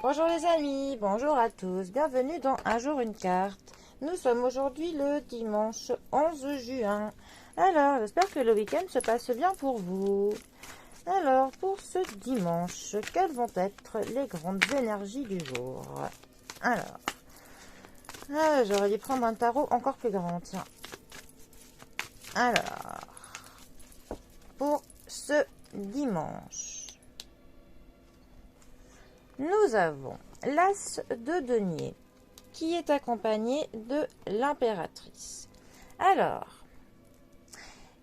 Bonjour les amis, bonjour à tous, bienvenue dans Un jour une carte. Nous sommes aujourd'hui le dimanche 11 juin. Alors, j'espère que le week-end se passe bien pour vous. Alors, pour ce dimanche, quelles vont être les grandes énergies du jour? Alors, j'aurais dû prendre un tarot encore plus grand, tiens. Alors, pour ce dimanche, nous avons l'As de denier qui est accompagné de l'impératrice. Alors,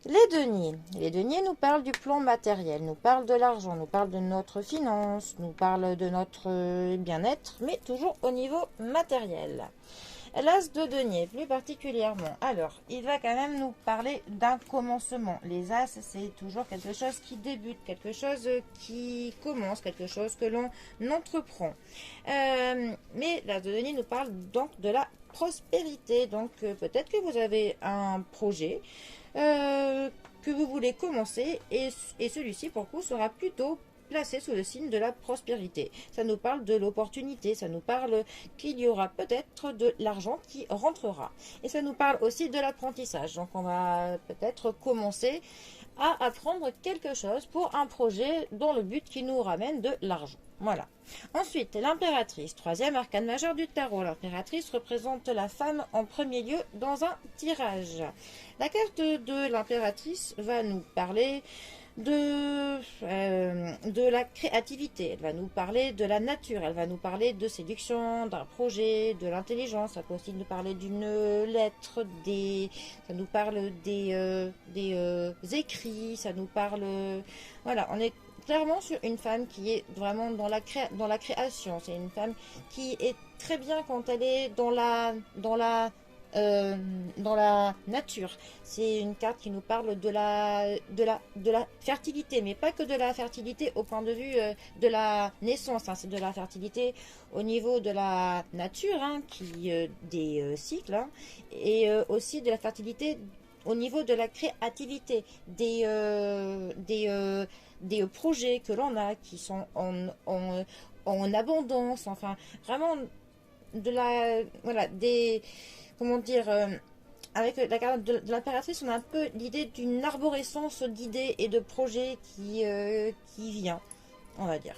les deniers nous parlent du plan matériel, nous parlent de l'argent, nous parlent de notre finance, nous parlent de notre bien-être, mais toujours au niveau matériel. L'As de denier, plus particulièrement. Alors, il va quand même nous parler d'un commencement. Les As, c'est toujours quelque chose qui débute, quelque chose qui commence, quelque chose que l'on entreprend. Mais l'As de denier nous parle donc de la prospérité. Donc, peut-être que vous avez un projet que vous voulez commencer et celui-ci, pour le coup, sera plutôt placé sous le signe de la prospérité. Ça nous parle de l'opportunité, ça nous parle qu'il y aura peut-être de l'argent qui rentrera. Et ça nous parle aussi de l'apprentissage. Donc on va peut-être commencer à apprendre quelque chose pour un projet dont le but qui nous ramène de l'argent. Voilà. Ensuite, l'impératrice, troisième arcane majeur du tarot. L'impératrice représente la femme en premier lieu dans un tirage. La carte de l'impératrice va nous parler de la créativité, elle va nous parler de la nature, elle va nous parler de séduction, d'un projet, de l'intelligence, ça peut aussi nous parler d'une lettre, ça nous parle des écrits, ça nous parle... Voilà, on est clairement sur une femme qui est vraiment dans la création, c'est une femme qui est très bien quand elle est dans la nature. C'est une carte qui nous parle de la fertilité, mais pas que de la fertilité au point de vue de la naissance, hein. C'est de la fertilité au niveau de la nature, hein, des cycles, hein, et aussi de la fertilité au niveau de la créativité, des projets que l'on a qui sont en abondance, enfin vraiment comment dire, avec la carte de l'impératrice, on a un peu l'idée d'une arborescence d'idées et de projets qui vient, on va dire.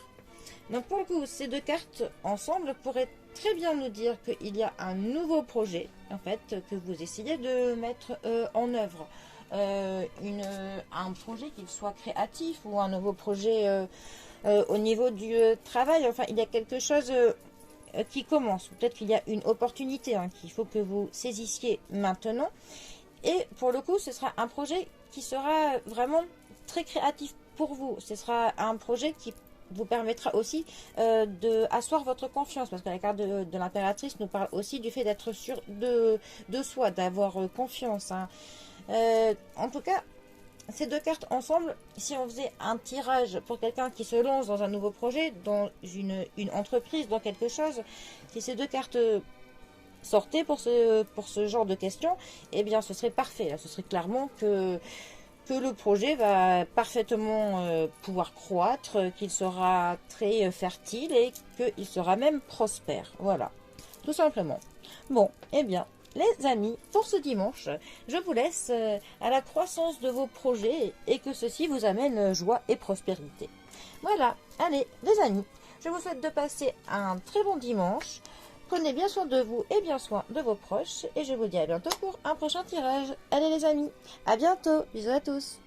Donc pour le coup, ces deux cartes ensemble pourraient très bien nous dire qu'il y a un nouveau projet, en fait, que vous essayez de mettre en œuvre. Un projet, qu'il soit créatif ou un nouveau projet au niveau du travail. Enfin, il y a quelque chose qui commence. Peut-être qu'il y a une opportunité, hein, qu'il faut que vous saisissiez maintenant. Et pour le coup, ce sera un projet qui sera vraiment très créatif pour vous. Ce sera un projet qui vous permettra aussi d'asseoir votre confiance, parce que la carte de l'impératrice nous parle aussi du fait d'être sûr de soi, d'avoir confiance, hein. En tout cas, ces deux cartes ensemble, si on faisait un tirage pour quelqu'un qui se lance dans un nouveau projet, dans une entreprise, dans quelque chose, si ces deux cartes sortaient pour ce genre de questions, eh bien ce serait parfait. Là, ce serait clairement que le projet va parfaitement pouvoir croître, qu'il sera très fertile et qu'il sera même prospère. Voilà, tout simplement. Bon, eh bien, les amis, pour ce dimanche, je vous laisse à la croissance de vos projets et que ceci vous amène joie et prospérité. Voilà, allez, les amis, je vous souhaite de passer un très bon dimanche. Prenez bien soin de vous et bien soin de vos proches. Et je vous dis à bientôt pour un prochain tirage. Allez les amis, à bientôt, bisous à tous.